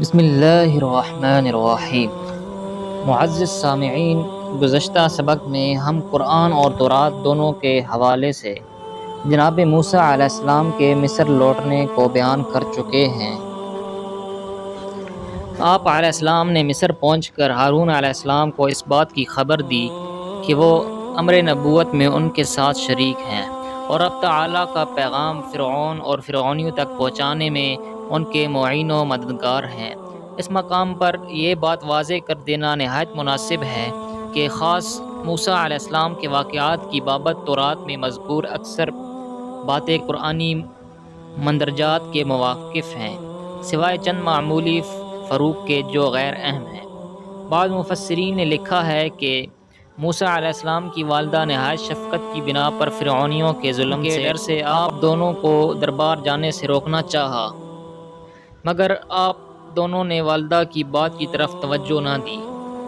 بسم اللہ الرحمن الرحیم۔ معزز سامعین، گزشتہ سبق میں ہم قرآن اور تورات دونوں کے حوالے سے جناب موسیٰ علیہ السلام کے مصر لوٹنے کو بیان کر چکے ہیں۔ آپ علیہ السلام نے مصر پہنچ کر ہارون علیہ السلام کو اس بات کی خبر دی کہ وہ امر نبوت میں ان کے ساتھ شریک ہیں اور رب تعالیٰ کا پیغام فرعون اور فرعونیوں تک پہنچانے میں ان کے معین و مددگار ہیں۔ اس مقام پر یہ بات واضح کر دینا نہایت مناسب ہے کہ خاص موسیٰ علیہ السلام کے واقعات کی بابت تورات میں مذکور اکثر باتیں قرآنی مندرجات کے مواقف ہیں، سوائے چند معمولی فروق کے جو غیر اہم ہیں۔ بعض مفسرین نے لکھا ہے کہ موسیٰ علیہ السلام کی والدہ نہایت شفقت کی بنا پر فرعونیوں کے ظلم کے ڈر سے آپ دونوں کو دربار جانے سے روکنا چاہا، مگر آپ دونوں نے والدہ کی بات کی طرف توجہ نہ دی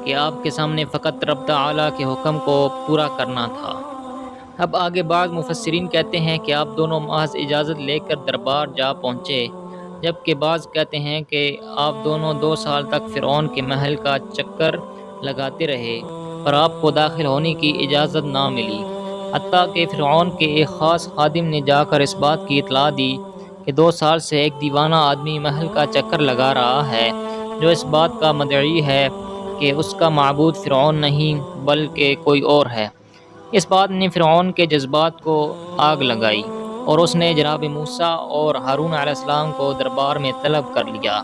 کہ آپ کے سامنے فقط رب تعالیٰ کے حکم کو پورا کرنا تھا۔ اب آگے بعض مفسرین کہتے ہیں کہ آپ دونوں محض اجازت لے کر دربار جا پہنچے، جبکہ بعض کہتے ہیں کہ آپ دونوں 2 سال تک فرعون کے محل کا چکر لگاتے رہے اور آپ کو داخل ہونے کی اجازت نہ ملی، حتیٰ کہ فرعون کے ایک خاص خادم نے جا کر اس بات کی اطلاع دی کہ 2 سال سے ایک دیوانہ آدمی محل کا چکر لگا رہا ہے، جو اس بات کا مدعی ہے کہ اس کا معبود فرعون نہیں بلکہ کوئی اور ہے۔ اس بات نے فرعون کے جذبات کو آگ لگائی اور اس نے جناب موسیٰ اور ہارون علیہ السلام کو دربار میں طلب کر لیا۔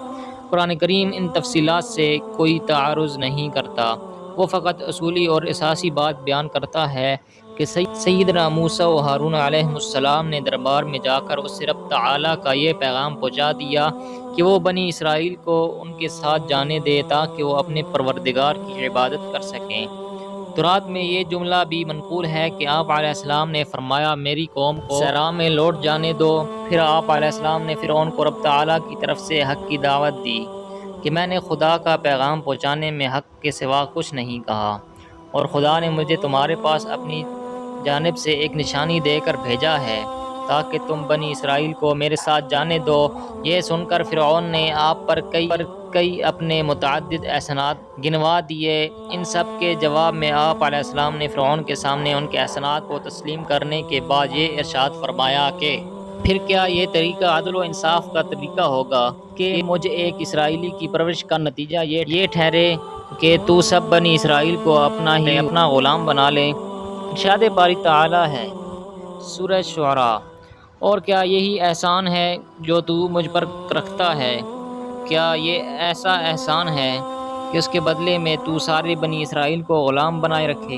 قرآن کریم ان تفصیلات سے کوئی تعارض نہیں کرتا، وہ فقط اصولی اور اساسی بات بیان کرتا ہے کہ سیدنا موسیٰ و ہارون علیہ السلام نے دربار میں جا کر اس سے رب تعالیٰ کا یہ پیغام پہنچا دیا کہ وہ بنی اسرائیل کو ان کے ساتھ جانے دے تاکہ وہ اپنے پروردگار کی عبادت کر سکیں۔ تورات میں یہ جملہ بھی منقول ہے کہ آپ علیہ السلام نے فرمایا میری قوم کو صحرا میں لوٹ جانے دو۔ پھر آپ علیہ السلام نے فرعون کو رب تعالیٰ کی طرف سے حق کی دعوت دی کہ میں نے خدا کا پیغام پہنچانے میں حق کے سوا کچھ نہیں کہا، اور خدا نے مجھے تمہارے پاس اپنی جانب سے ایک نشانی دے کر بھیجا ہے تاکہ تم بنی اسرائیل کو میرے ساتھ جانے دو۔ یہ سن کر فرعون نے آپ پر کئی اپنے متعدد احسانات گنوا دیے۔ ان سب کے جواب میں آپ علیہ السلام نے فرعون کے سامنے ان کے احسانات کو تسلیم کرنے کے بعد یہ ارشاد فرمایا کہ پھر کیا یہ طریقہ عدل و انصاف کا طریقہ ہوگا کہ مجھے ایک اسرائیلی کی پرورش کا نتیجہ یہ ٹھہرے کہ تو سب بنی اسرائیل کو اپنا غلام بنا لے۔ ارشاد باری تعالیٰ ہے سورہ شعراء، اور کیا یہی احسان ہے جو تو مجھ پر رکھتا ہے؟ کیا یہ ایسا احسان ہے کہ اس کے بدلے میں تو سارے بنی اسرائیل کو غلام بنائے رکھے؟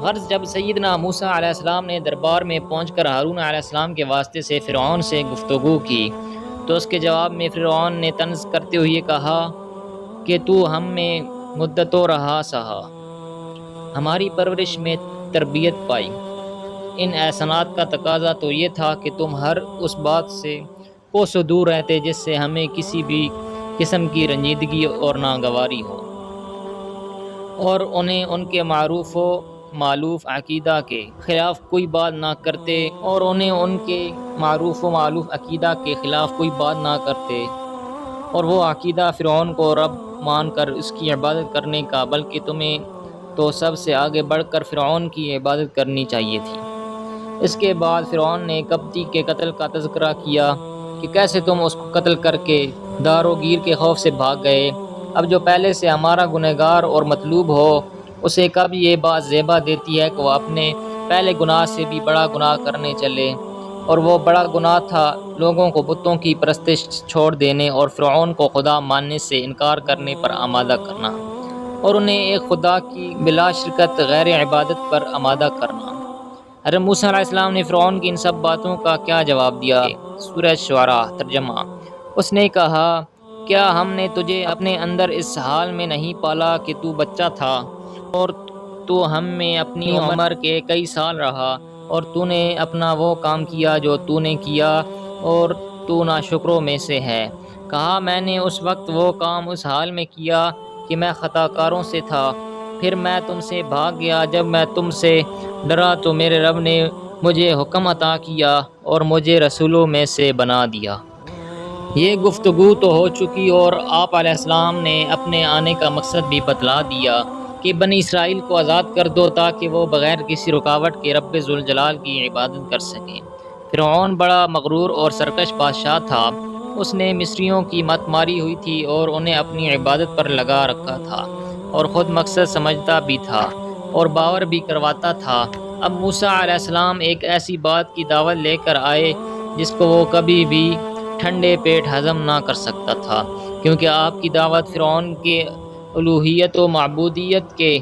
غرض جب سیدنا موسیٰ علیہ السلام نے دربار میں پہنچ کر ہارون علیہ السلام کے واسطے سے فرعون سے گفتگو کی تو اس کے جواب میں فرعون نے طنز کرتے ہوئے کہا کہ تو ہم میں مدتوں رہا سہا، ہماری پرورش میں تربیت پائی۔ ان احسانات کا تقاضا تو یہ تھا کہ تم ہر اس بات سے کوسوں دور رہتے جس سے ہمیں کسی بھی قسم کی رنجیدگی اور ناگواری ہو، اور انہیں ان کے معروف و مألوف عقیدہ کے خلاف کوئی بات نہ کرتے، اور وہ عقیدہ فرعون کو رب مان کر اس کی عبادت کرنے کا، بلکہ تمہیں تو سب سے آگے بڑھ کر فرعون کی عبادت کرنی چاہیے تھی۔ اس کے بعد فرعون نے قبطی کے قتل کا تذکرہ کیا کہ کیسے تم اس کو قتل کر کے دار و گیر کے خوف سے بھاگ گئے۔ اب جو پہلے سے ہمارا گنہگار اور مطلوب ہو، اسے کب یہ بات زیبا دیتی ہے کہ وہ اپنے پہلے گناہ سے بھی بڑا گناہ کرنے چلے، اور وہ بڑا گناہ تھا لوگوں کو بتوں کی پرستش چھوڑ دینے اور فرعون کو خدا ماننے سے انکار کرنے پر آمادہ کرنا، اور انہیں ایک خدا کی بلا شرکت غیر عبادت پر آمادہ کرنا۔ حضرت موسیٰ علیہ السلام نے فرعون کی ان سب باتوں کا کیا جواب دیا؟ سورہ شعراء ترجمہ۔ اس نے کہا، کیا ہم نے تجھے اپنے اندر اس حال میں نہیں پالا کہ تو بچہ تھا اور تو ہم میں اپنی عمر کے کئی سال رہا، اور تو نے اپنا وہ کام کیا جو تو نے کیا، اور تو ناشکروں میں سے ہے۔ کہا، میں نے اس وقت وہ کام اس حال میں کیا کہ میں خطا کاروں سے تھا، پھر میں تم سے بھاگ گیا۔ جب میں تم سے ڈرا تو میرے رب نے مجھے حکم عطا کیا اور مجھے رسولوں میں سے بنا دیا۔ یہ گفتگو تو ہو چکی اور آپ علیہ السلام نے اپنے آنے کا مقصد بھی بتلا دیا کہ بنی اسرائیل کو آزاد کر دو تاکہ وہ بغیر کسی رکاوٹ کے رب ذوالجلال کی عبادت کر سکیں۔ فرعون بڑا مغرور اور سرکش بادشاہ تھا۔ اس نے مصریوں کی مت ماری ہوئی تھی اور انہیں اپنی عبادت پر لگا رکھا تھا، اور خود مقصد سمجھتا بھی تھا اور باور بھی کرواتا تھا۔ اب موسیٰ علیہ السلام ایک ایسی بات کی دعوت لے کر آئے جس کو وہ کبھی بھی ٹھنڈے پیٹ ہضم نہ کر سکتا تھا، کیونکہ آپ کی دعوت فرعون کے الوہیت و معبودیت کے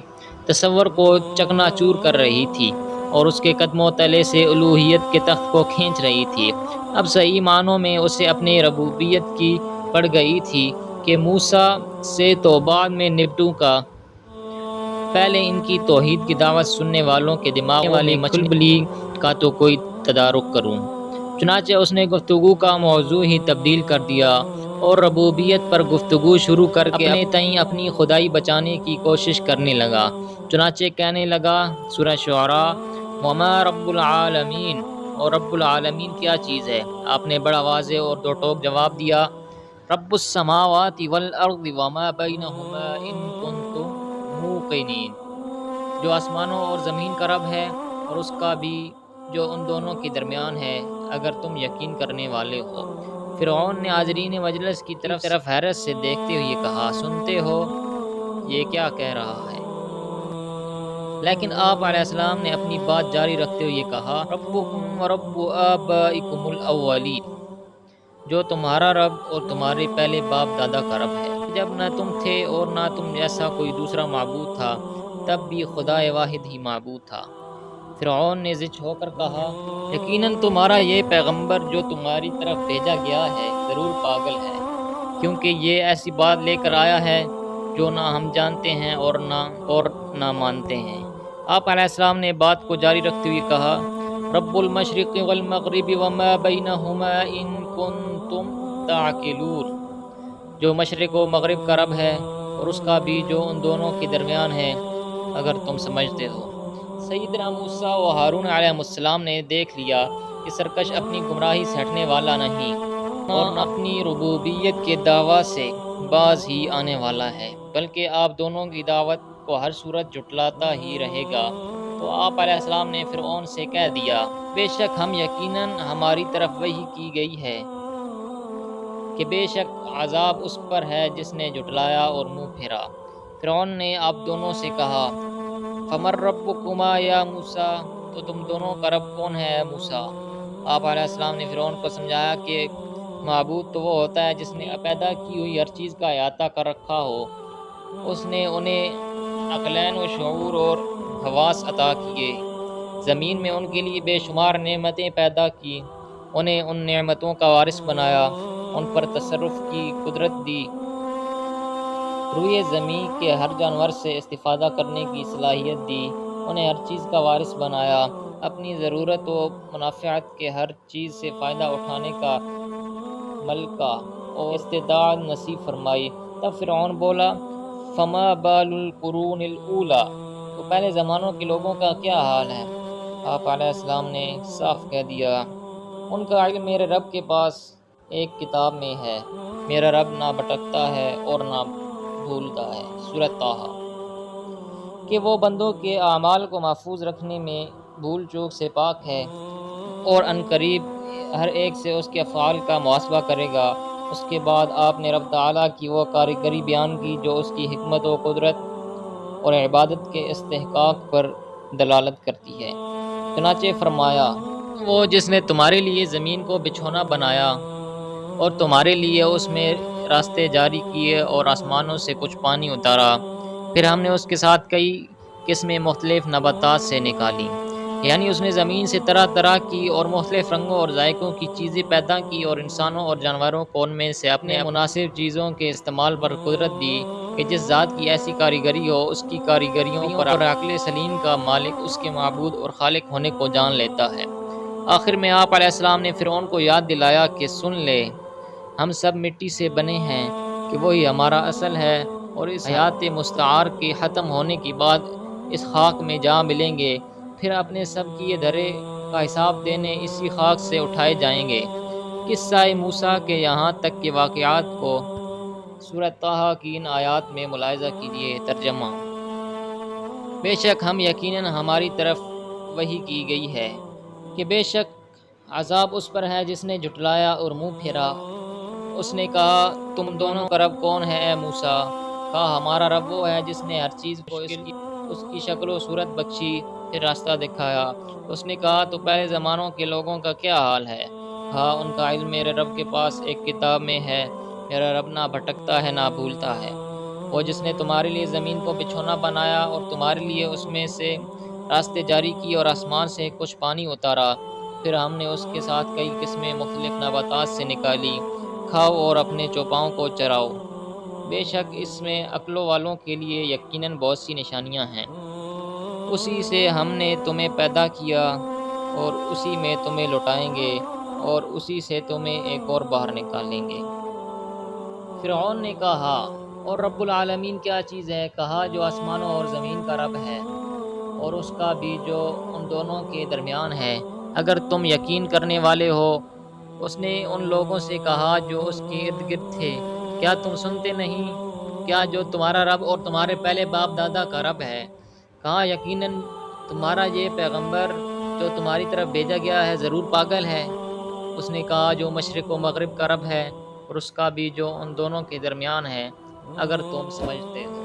تصور کو چکنا چور کر رہی تھی اور اس کے قدموں تلے سے الوہیت کے تخت کو کھینچ رہی تھی۔ اب صحیح معنوں میں اسے اپنی ربوبیت کی پڑ گئی تھی کہ موسیٰ سے تو بعد میں نپٹوں گا، پہلے ان کی توحید کی دعوت سننے والوں کے دماغوں میں مچلبلی کا تو کوئی تدارک کروں۔ چنانچہ اس نے گفتگو کا موضوع ہی تبدیل کر دیا اور ربوبیت پر گفتگو شروع کر کے اپنے تئیں اپنی خدائی بچانے کی کوشش کرنے لگا۔ چنانچہ کہنے لگا، سورہ شعراء، وَمَا رَبُّ الْعَالَمِينَ، اور رب العالمین کیا چیز ہے؟ آپ نے بڑا واضح اور دو ٹوک جواب دیا، رب السماوات والارض وما بینہما ان کنتم موقنین، جو آسمانوں اور زمین کا رب ہے اور اس کا بھی جو ان دونوں کے درمیان ہے، اگر تم یقین کرنے والے ہو۔ فرعون نے حاضرین مجلس کی طرف حیرت سے دیکھتے ہوئے کہا، سنتے ہو یہ کیا کہہ رہا ہے؟ لیکن آپ علیہ السلام نے اپنی بات جاری رکھتے ہوئے کہا، ربکم ورب آبائکم الاولین، جو تمہارا رب اور تمہارے پہلے باپ دادا کا رب ہے۔ جب نہ تم تھے اور نہ تم جیسا کوئی دوسرا معبود تھا، تب بھی خدا واحد ہی معبود تھا۔ فرعون نے ضج ہو کر کہا، یقیناً تمہارا یہ پیغمبر جو تمہاری طرف بھیجا گیا ہے ضرور پاگل ہے، کیونکہ یہ ایسی بات لے کر آیا ہے جو نہ ہم جانتے ہیں اور نہ مانتے ہیں۔ آپ علیہ السلام نے بات کو جاری رکھتے ہوئے کہا، رب المشرق والمغرب وما بینہما ان کنتم تعقلون، جو مشرق و مغرب کا رب ہے اور اس کا بھی جو ان دونوں کے درمیان ہے، اگر تم سمجھتے ہو۔ سیدنا موسیٰ و ہارون علیہ السلام نے دیکھ لیا کہ سرکش اپنی گمراہی سے ہٹنے والا نہیں اور نہ اپنی ربوبیت کے دعویٰ سے باز ہی آنے والا ہے، بلکہ آپ دونوں کی دعوت کو ہر صورت جھٹلاتا ہی رہے گا۔ تو آپ علیہ السلام نے فرعون سے کہہ دیا، بے شک ہم یقیناً ہماری طرف وحی کی گئی ہے کہ بے شک عذاب اس پر ہے جس نے جھٹلایا اور منہ پھیرا۔ فرعون نے آپ دونوں سے کہا، فمن ربکما یا موسیٰ، تو تم دونوں کا رب کون ہے اے موسیٰ؟ آپ علیہ السلام نے فرعون کو سمجھایا کہ معبود تو وہ ہوتا ہے جس نے پیدا کی ہوئی ہر چیز کا احاطہ کر رکھا ہو۔ اس نے انہیں عقلین و شعور اور حواس عطا کیے، زمین میں ان کے لیے بے شمار نعمتیں پیدا کی، انہیں ان نعمتوں کا وارث بنایا، ان پر تصرف کی قدرت دی، روئے زمین کے ہر جانور سے استفادہ کرنے کی صلاحیت دی، انہیں ہر چیز کا وارث بنایا، اپنی ضرورت و منافعت کے ہر چیز سے فائدہ اٹھانے کا ملکہ اور استعداد نصیب فرمائی۔ تب فرعون بولا، فما بال القرون الاولی، تو پہلے زمانوں کے لوگوں کا کیا حال ہے؟ آپ علیہ السلام نے صاف کہہ دیا، ان کا علم میرے رب کے پاس ایک کتاب میں ہے، میرا رب نہ بھٹکتا ہے اور نہ بھولتا ہے۔ سورہ طٰہٰ، کہ وہ بندوں کے اعمال کو محفوظ رکھنے میں بھول چوک سے پاک ہے اور عنقریب ہر ایک سے اس کے افعال کا محاسبہ کرے گا۔ اس کے بعد آپ نے رب تعالیٰ کی وہ کاریگری بیان کی جو اس کی حکمت و قدرت اور عبادت کے استحقاق پر دلالت کرتی ہے۔ چنانچہ فرمایا، وہ جس نے تمہارے لیے زمین کو بچھونا بنایا اور تمہارے لیے اس میں راستے جاری کیے اور آسمانوں سے کچھ پانی اتارا، پھر ہم نے اس کے ساتھ کئی قسمیں مختلف نباتات سے نکالی، یعنی اس نے زمین سے طرح طرح کی اور مختلف رنگوں اور ذائقوں کی چیزیں پیدا کی اور انسانوں اور جانوروں کو ان میں سے اپنے مناسب چیزوں کے استعمال پر قدرت دی کہ جس ذات کی ایسی کاریگری ہو، اس کی کاریگریوں پر عقل سلیم کا مالک اس کے معبود اور خالق ہونے کو جان لیتا ہے۔ آخر میں آپ علیہ السلام نے فرعون کو یاد دلایا کہ سن لے، ہم سب مٹی سے بنے ہیں، کہ وہی ہمارا اصل ہے اور اس حیات مستعار کے ختم ہونے کے بعد اس خاک میں جا ملیں گے، پھر اپنے سب کیے دھرے کا حساب دینے اسی خاک سے اٹھائے جائیں گے۔ قصہ موسیٰ کے یہاں تک کے واقعات کو سورۃ طٰہٰ کی ان آیات میں ملاحظہ کیجیے۔ ترجمہ: بے شک ہم یقیناً ہماری طرف وحی کی گئی ہے کہ بے شک عذاب اس پر ہے جس نے جھٹلایا اور منہ پھیرا۔ اس نے کہا، تم دونوں کا رب کون ہے اے موسیٰ؟ کہا، ہمارا رب وہ ہے جس نے ہر چیز کو اس کی شکل و صورت بخشی، پھر راستہ دکھایا۔ اس نے کہا، تو پہلے زمانوں کے لوگوں کا کیا حال ہے؟ کہا، ان کا علم میرے رب کے پاس ایک کتاب میں ہے۔ میرا رب نہ بھٹکتا ہے نہ بھولتا ہے۔ وہ جس نے تمہارے لیے زمین کو بچھونا بنایا اور تمہارے لیے اس میں سے راستے جاری کیے اور آسمان سے کچھ پانی اتارا، پھر ہم نے اس کے ساتھ کئی قسمیں مختلف نباتات سے نکالی، کھاؤ اور اپنے چوپاؤں کو چراؤ۔ بے شک اس میں عقلوں والوں کے لیے یقیناً بہت سی نشانیاں ہیں۔ اسی سے ہم نے تمہیں پیدا کیا اور اسی میں تمہیں لوٹائیں گے اور اسی سے تمہیں ایک اور باہر نکالیں گے۔ فرعون نے کہا، اور رب العالمین کیا چیز ہے؟ کہا، جو آسمانوں اور زمین کا رب ہے اور اس کا بھی جو ان دونوں کے درمیان ہے، اگر تم یقین کرنے والے ہو۔ اس نے ان لوگوں سے کہا جو اس کے ارد گرد تھے، کیا تم سنتے نہیں؟ کیا جو تمہارا رب اور تمہارے پہلے باپ دادا کا رب ہے؟ کہا، یقیناً تمہارا یہ پیغمبر جو تمہاری طرف بھیجا گیا ہے ضرور پاگل ہے۔ اس نے کہا، جو مشرق و مغرب کا رب ہے اور اس کا بھی جو ان دونوں کے درمیان ہے، اگر تم سمجھتے ہو۔